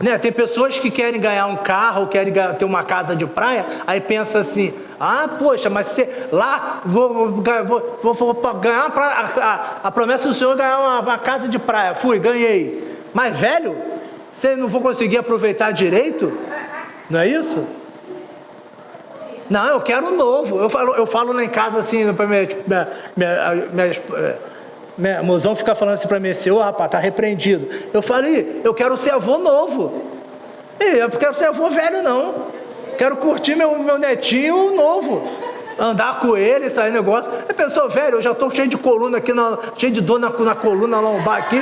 Né? Tem pessoas que querem ganhar um carro, querem ter uma casa de praia, aí pensa assim: ah, poxa, mas lá vou ganhar a promessa do Senhor é ganhar uma casa de praia. Fui, ganhei. Mas velho, você não vou conseguir aproveitar direito? Não é isso? Não, eu quero um novo. Eu falo lá em casa assim, para minha mozão fica falando assim para mim assim: ô rapaz, tá repreendido. Eu falei: eu quero ser avô novo. Eu não quero ser avô velho não. Quero curtir meu netinho novo. Andar com ele, sair negócio. A pessoa velha, eu já estou cheio de coluna aqui, cheio de dor na coluna lombar aqui.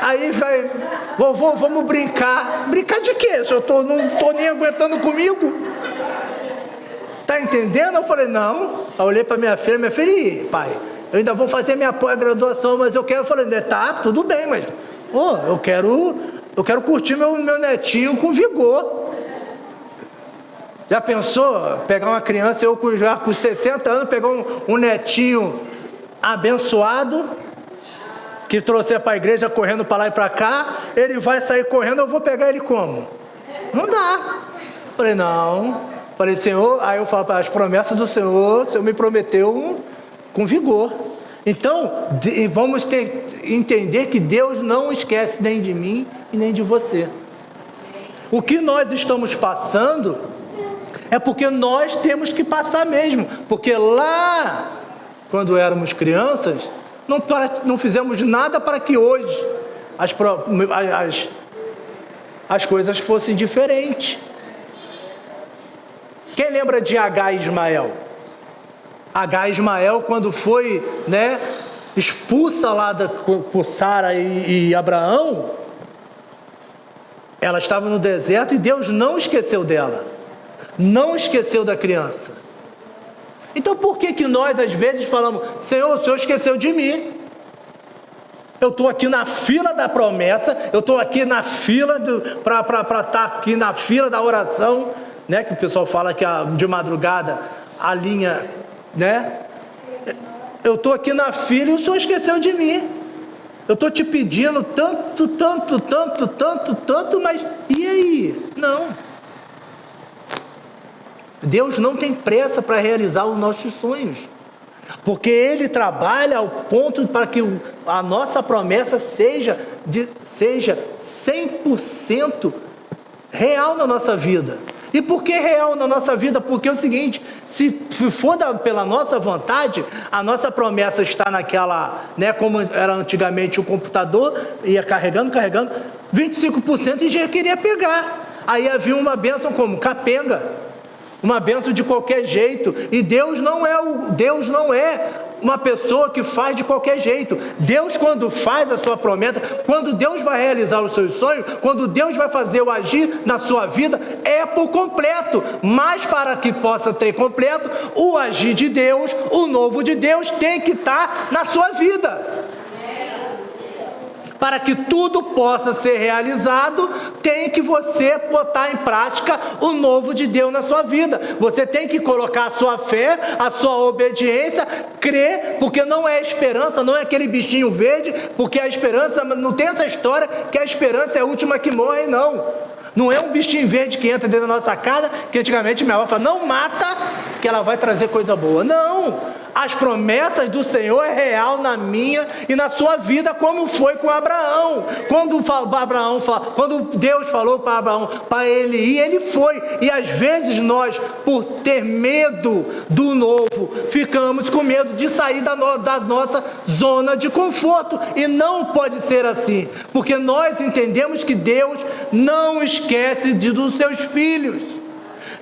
Aí vai, vovô, vamos brincar. Brincar de quê? Se eu não estou nem aguentando comigo. Tá entendendo? Eu falei: não. Eu olhei para minha filha: pai, eu ainda vou fazer minha pós-graduação, mas eu quero. Eu falei: tá, tudo bem, mas eu quero curtir meu netinho com vigor. Já pensou pegar uma criança, eu já com 60 anos, pegar um netinho abençoado, que trouxe para a igreja correndo para lá e para cá, ele vai sair correndo, eu vou pegar ele como? Não dá. Falei: não. Falei: Senhor, aí eu falo: as promessas do Senhor, o Senhor me prometeu com vigor. Então, vamos entender que Deus não esquece nem de mim e nem de você. O que nós estamos passando é porque nós temos que passar mesmo. Porque lá, quando éramos crianças, não fizemos nada para que hoje as coisas fossem diferentes. Quem lembra de Agar e Ismael? Agar e Ismael, quando foi, expulsa lá por Sara e Abraão, ela estava no deserto e Deus não esqueceu dela. Não esqueceu da criança. Então por que nós às vezes falamos: Senhor, o Senhor esqueceu de mim? Eu estou aqui na fila da promessa, eu estou aqui na fila para estar aqui na fila da oração, que o pessoal fala que de madrugada a linha, eu estou aqui na fila e o Senhor esqueceu de mim. Eu estou te pedindo tanto, mas e aí? Não. Deus não tem pressa para realizar os nossos sonhos, porque Ele trabalha ao ponto para que a nossa promessa seja 100% real na nossa vida. E por que real na nossa vida? Porque é o seguinte: se for pela nossa vontade, a nossa promessa está naquela, como era antigamente o computador, ia carregando, 25% e já queria pegar. Aí havia uma bênção como capenga, uma bênção de qualquer jeito. E Deus não é uma pessoa que faz de qualquer jeito. Deus, quando faz a sua promessa, quando Deus vai realizar os seus sonhos, quando Deus vai fazer o agir na sua vida, é por completo. Mas para que possa ter completo, o agir de Deus, o novo de Deus tem que estar na sua vida. Para que tudo possa ser realizado, tem que você botar em prática o novo de Deus na sua vida. Você tem que colocar a sua fé, a sua obediência, crer, porque não é esperança, não é aquele bichinho verde, porque a esperança, não tem essa história que a esperança é a última que morre, não. Não é um bichinho verde que entra dentro da nossa casa, que antigamente minha avó falava, não mata, que ela vai trazer coisa boa. Não! As promessas do Senhor é real na minha e na sua vida, como foi com Abraão. Quando Deus falou para Abraão, para ele ir, ele foi. E às vezes nós, por ter medo do novo, ficamos com medo de sair da nossa zona de conforto. E não pode ser assim, porque nós entendemos que Deus não esquece dos seus filhos.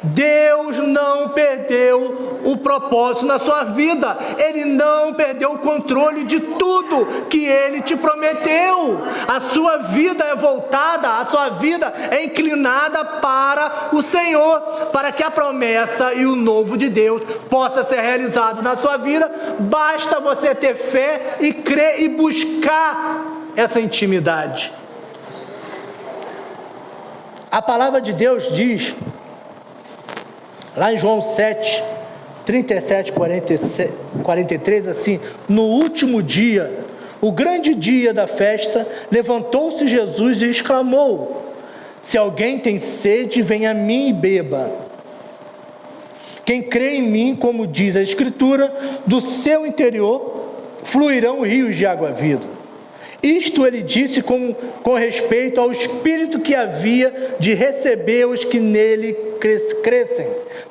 Deus não perdeu o propósito na sua vida. Ele não perdeu o controle de tudo que Ele te prometeu. A sua vida é voltada, a sua vida é inclinada para o Senhor, para que a promessa e o novo de Deus possa ser realizado na sua vida. Basta você ter fé e crer e buscar essa intimidade. A palavra de Deus diz, lá em João 7, 37, 43, assim, no último dia, o grande dia da festa, levantou-se Jesus e exclamou, se alguém tem sede, venha a mim e beba. Quem crê em mim, como diz a Escritura, do seu interior fluirão rios de água viva. Isto ele disse com respeito ao Espírito que havia de receber os que nele crescem,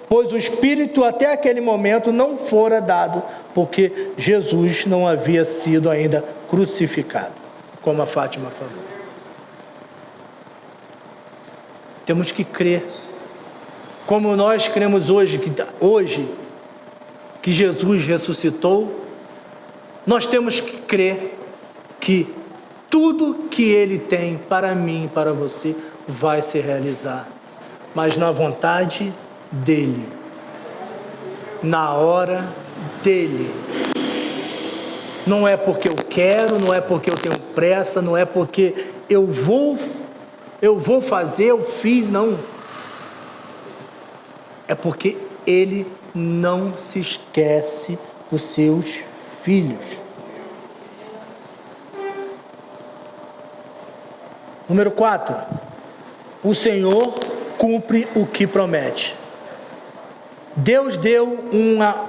pois o Espírito até aquele momento não fora dado, porque Jesus não havia sido ainda crucificado, como a Fátima falou. Temos que crer, como nós cremos hoje que Jesus ressuscitou, nós temos que crer que tudo que Ele tem para mim e para você vai se realizar, mas na vontade dEle, na hora dEle. Não é porque eu quero, não é porque eu tenho pressa, não é porque eu vou fazer, eu fiz, não. É porque Ele não se esquece dos seus filhos. Número 4, o Senhor cumpre o que promete. Deus deu uma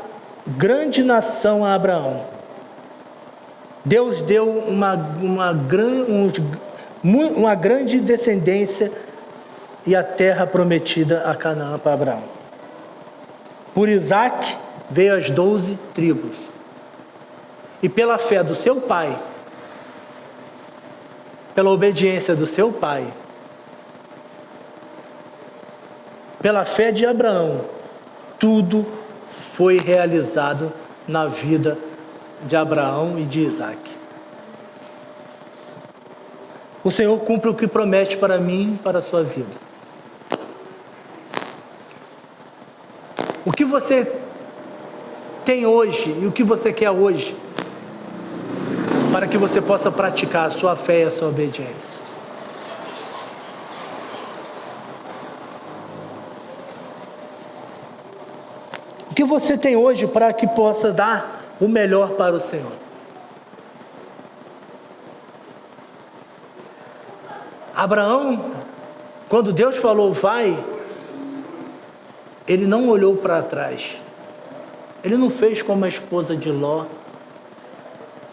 grande nação a Abraão. Deus deu uma grande descendência e a terra prometida a Canaã para Abraão. Por Isaque veio as 12 tribos. E pela fé do seu pai, pela obediência do seu pai, pela fé de Abraão, tudo foi realizado na vida de Abraão e de Isaque. O Senhor cumpre o que promete para mim e para a sua vida. O que você tem hoje e o que você quer hoje, para que você possa praticar a sua fé e a sua obediência. O que você tem hoje para que possa dar o melhor para o Senhor? Abraão, quando Deus falou vai, ele não olhou para trás. Ele não fez como a esposa de Ló.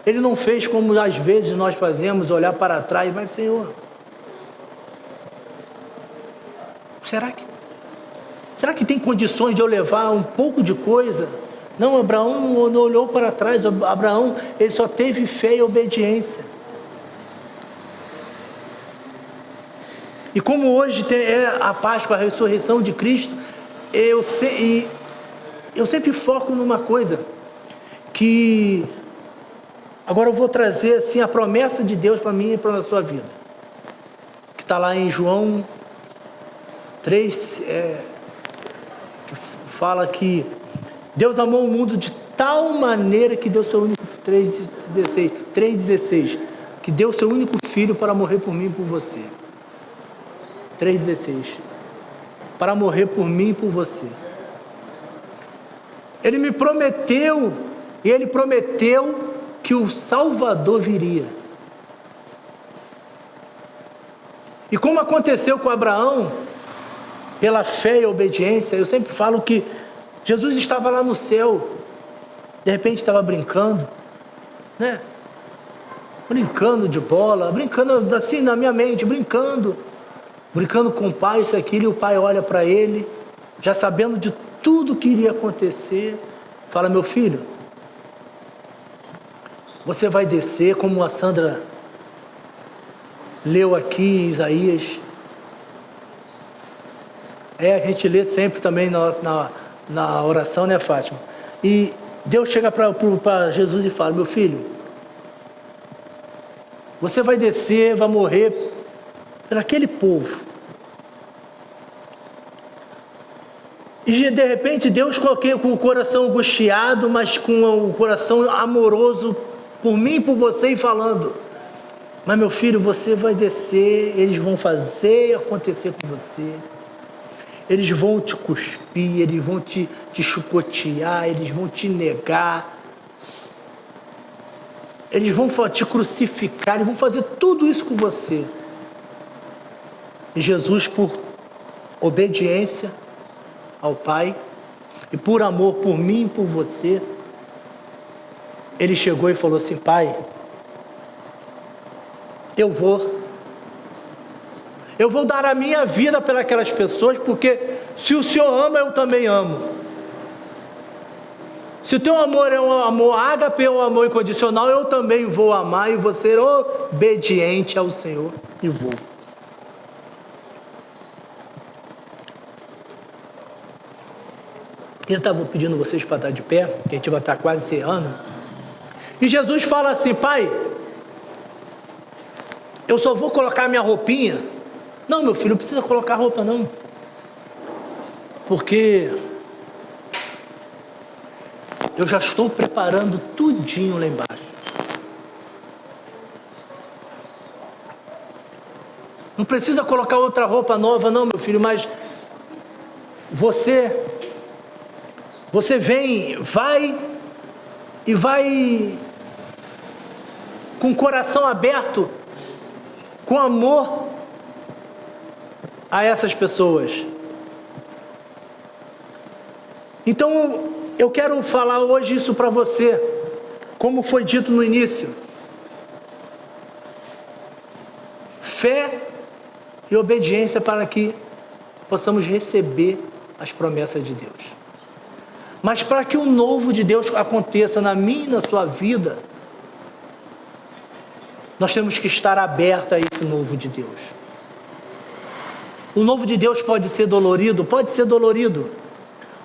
Ele não fez como às vezes nós fazemos, olhar para trás, mas Senhor, será que tem condições de eu levar um pouco de coisa? Não, Abraão não olhou para trás. Abraão, ele só teve fé e obediência. E como hoje é a Páscoa, a ressurreição de Cristo, eu sempre foco numa coisa, que agora eu vou trazer assim a promessa de Deus para mim e para a sua vida, que está lá em João 3, que fala que Deus amou o mundo de tal maneira que deu seu único 3,16, que deu seu único filho para morrer por mim e por você. 3,16. Para morrer por mim e por você. Ele me prometeu, e Ele prometeu que o Salvador viria. E como aconteceu com Abraão, pela fé e obediência, eu sempre falo que Jesus estava lá no céu, de repente estava brincando, né? Brincando de bola, brincando assim na minha mente, brincando com o pai, isso, aquilo, e o pai olha para ele, já sabendo de tudo que iria acontecer, fala: meu filho, você vai descer, como a Sandra leu aqui, Isaías. A gente lê sempre também na oração, né, Fátima? E Deus chega para Jesus e fala: meu filho, você vai descer, vai morrer por aquele povo. E de repente Deus coloquei com o coração angustiado, mas com o coração amoroso por mim e por você, e falando: mas meu filho, você vai descer, eles vão fazer acontecer com você. Eles vão te cuspir, eles vão te chicotear, eles vão te negar. Eles vão te crucificar, eles vão fazer tudo isso com você. E Jesus, por obediência ao Pai e por amor por mim e por você, Ele chegou e falou assim: Pai, eu vou dar a minha vida pelas pessoas, porque se o Senhor ama, eu também amo. Se o teu amor é um amor ágape, é um amor incondicional, eu também vou amar e vou ser obediente ao Senhor e vou. Eu estava pedindo vocês para estar de pé, que a gente vai estar quase encerrando. E Jesus fala assim: Pai, eu só vou colocar minha roupinha. Não, meu filho, não precisa colocar roupa não. Porque eu já estou preparando tudinho lá embaixo. Não precisa colocar outra roupa nova não, meu filho, mas você vai com o coração aberto, com amor a essas pessoas. Então, eu quero falar hoje isso para você, como foi dito no início. Fé e obediência para que possamos receber as promessas de Deus. Mas para que o novo de Deus aconteça na minha e na sua vida, nós temos que estar abertos a esse novo de Deus. O novo de Deus pode ser dolorido? Pode ser dolorido.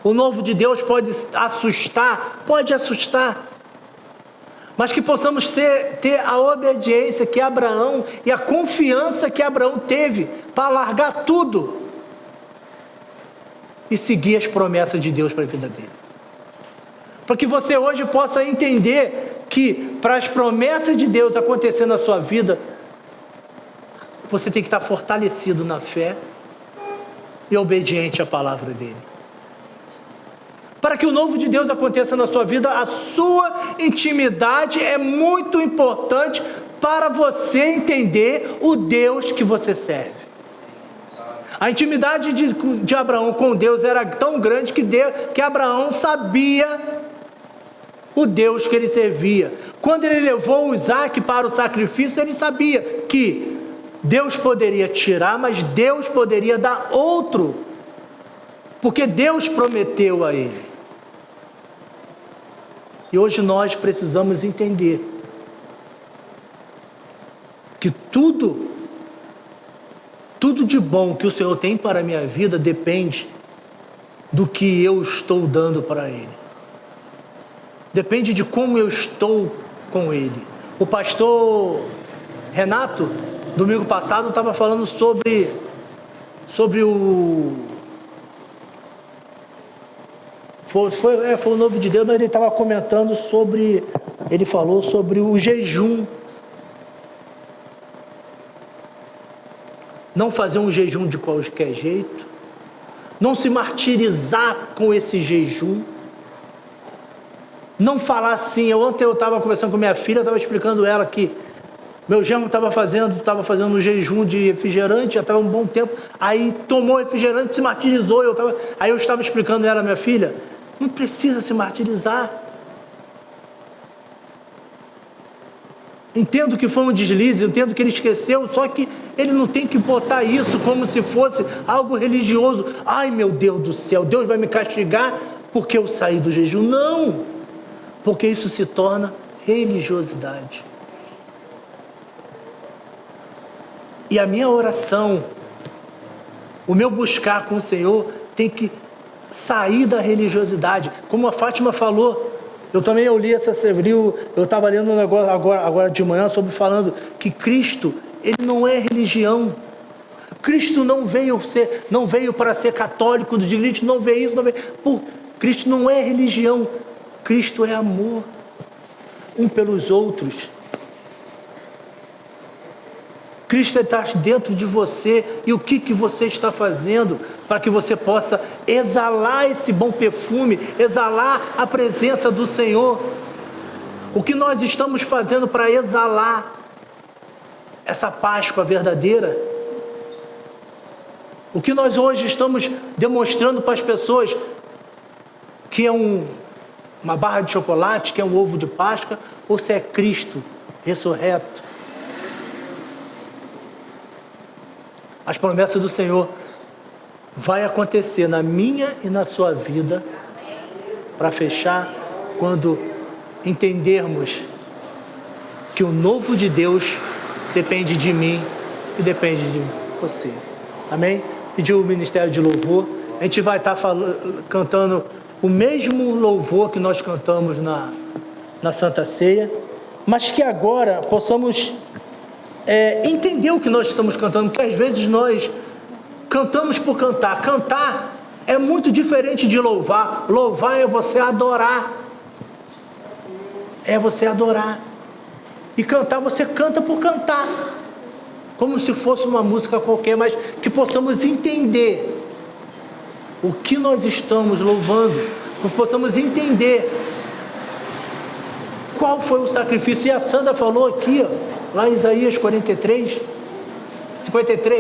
O novo de Deus pode assustar? Pode assustar. Mas que possamos ter a obediência que Abraão e a confiança que Abraão teve para largar tudo e seguir as promessas de Deus para a vida dele. Para que você hoje possa entender que para as promessas de Deus acontecer na sua vida, você tem que estar fortalecido na fé e obediente à palavra dele. Para que o novo de Deus aconteça na sua vida, a sua intimidade é muito importante para você entender o Deus que você serve. A intimidade de Abraão com Deus era tão grande que Abraão sabia o Deus que ele servia. Quando ele levou o Isaac para o sacrifício, ele sabia que Deus poderia tirar, mas Deus poderia dar outro, porque Deus prometeu a ele. E hoje nós precisamos entender que tudo de bom que o Senhor tem para a minha vida depende do que eu estou dando para Ele. Depende de como eu estou com Ele. O pastor Renato, domingo passado, estava falando sobre o... Foi o novo de Deus, mas ele estava comentando sobre... Ele falou sobre o jejum. não fazer um jejum de qualquer jeito, não se martirizar com esse jejum, não falar assim. Ontem eu estava conversando com minha filha, eu estava explicando ela que meu genro estava fazendo um jejum de refrigerante, já estava um bom tempo, aí tomou refrigerante, se martirizou, aí eu estava explicando ela, minha filha, não precisa se martirizar. Entendo que foi um deslize, entendo que ele esqueceu, só que ele não tem que botar isso como se fosse algo religioso. Ai, meu Deus do céu, Deus vai me castigar porque eu saí do jejum. Não, porque isso se torna religiosidade. E a minha oração, o meu buscar com o Senhor tem que sair da religiosidade. Como a Fátima falou, eu estava lendo um negócio agora de manhã falando que Cristo, ele não é religião. Cristo não veio para ser católico, de Cristo não veio isso, Cristo não é religião. Cristo é amor um pelos outros. Cristo está dentro de você, e o que você está fazendo para que você possa exalar esse bom perfume, exalar a presença do Senhor? O que nós estamos fazendo para exalar essa Páscoa verdadeira? O que nós hoje estamos demonstrando para as pessoas que é uma barra de chocolate, que é um ovo de Páscoa, ou se é Cristo ressurreto? As promessas do Senhor vai acontecer na minha e na sua vida, para fechar, quando entendermos que o novo de Deus depende de mim e depende de você. Amém? Pediu o ministério de louvor. A gente vai estar cantando o mesmo louvor que nós cantamos na Santa Ceia, mas que agora possamos entender o que nós estamos cantando, porque às vezes nós cantamos por cantar. Cantar é muito diferente de louvar. Louvar é você adorar. É você adorar. E cantar, você canta por cantar, como se fosse uma música qualquer, mas que possamos entender o que nós estamos louvando, que possamos entender qual foi o sacrifício. E a Sandra falou aqui, lá em Isaías 53,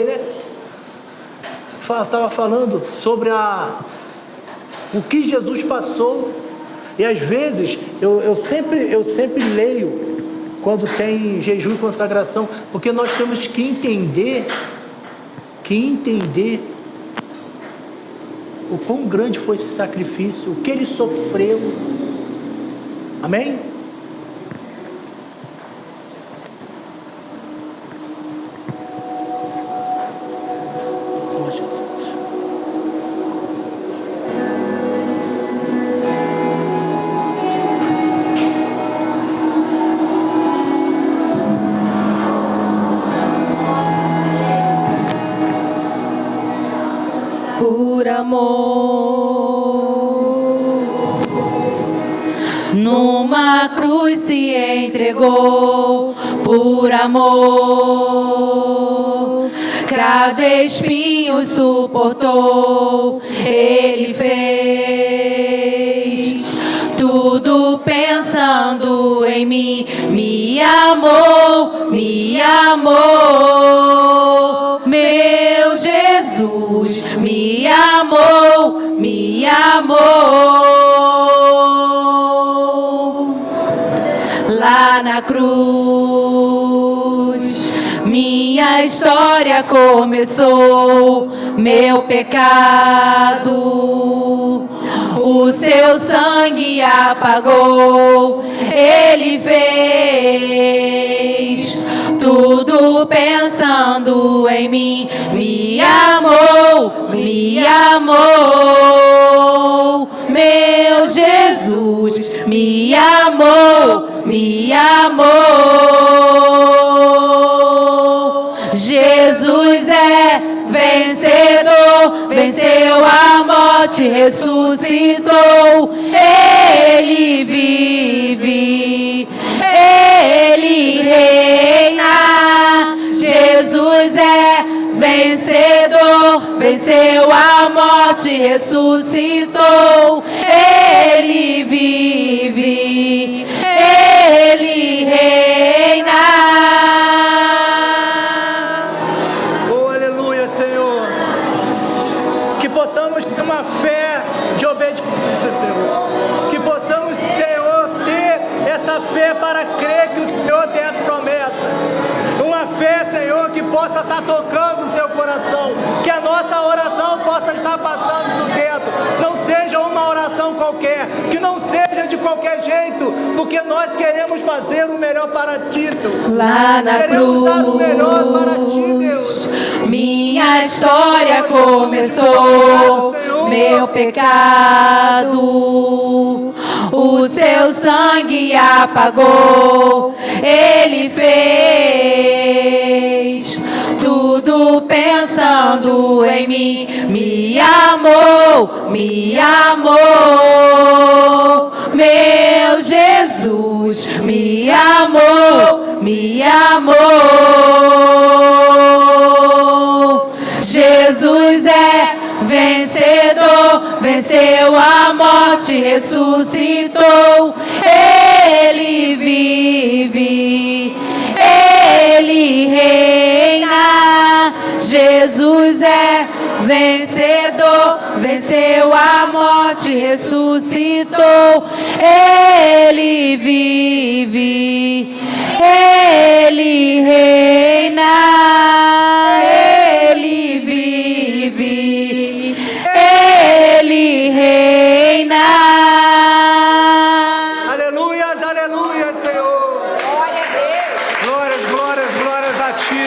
né? Estava falando sobre o que Jesus passou. E às vezes, eu sempre leio quando tem jejum e consagração, porque nós temos que entender o quão grande foi esse sacrifício, o que ele sofreu. Amém? Por amor, numa cruz se entregou. Por amor, cada espinho suportou. Ele fez tudo pensando em mim. Me amou, meu Jesus, me amou, lá na cruz. Minha história começou, meu pecado, o seu sangue apagou. Ele fez tudo pensando em mim. Me amou, meu Jesus, me amou. Jesus é vencedor, venceu a morte, ressuscitou. Ele vive, ele reina. Jesus é vencedor, venceu a morte, ressuscitou. Ele vive, Ele reina. Oh, aleluia, Senhor. Que possamos ter uma fé de obediência, Senhor. Que possamos, Senhor, ter essa fé para crer que o Senhor tem as promessas. Uma fé, Senhor, que possa estar tocando o seu coração. Que a nossa oração possa estar passando do teto. Não seja uma oração qualquer. Que não seja de qualquer jeito. Porque nós queremos fazer o melhor para ti, Deus. Lá na Queremos dar o melhor para ti, cruz, Deus. minha história começou. Meu pecado, o seu sangue apagou. Ele fez tudo pensando em mim. Me amou, me amou. Meu Jesus me amou, me amou. Jesus é vencedor, venceu a morte, ressuscitou. Ele vive, Ele reina. Jesus é vencedor, venceu a morte, ressuscitou. Ele vive.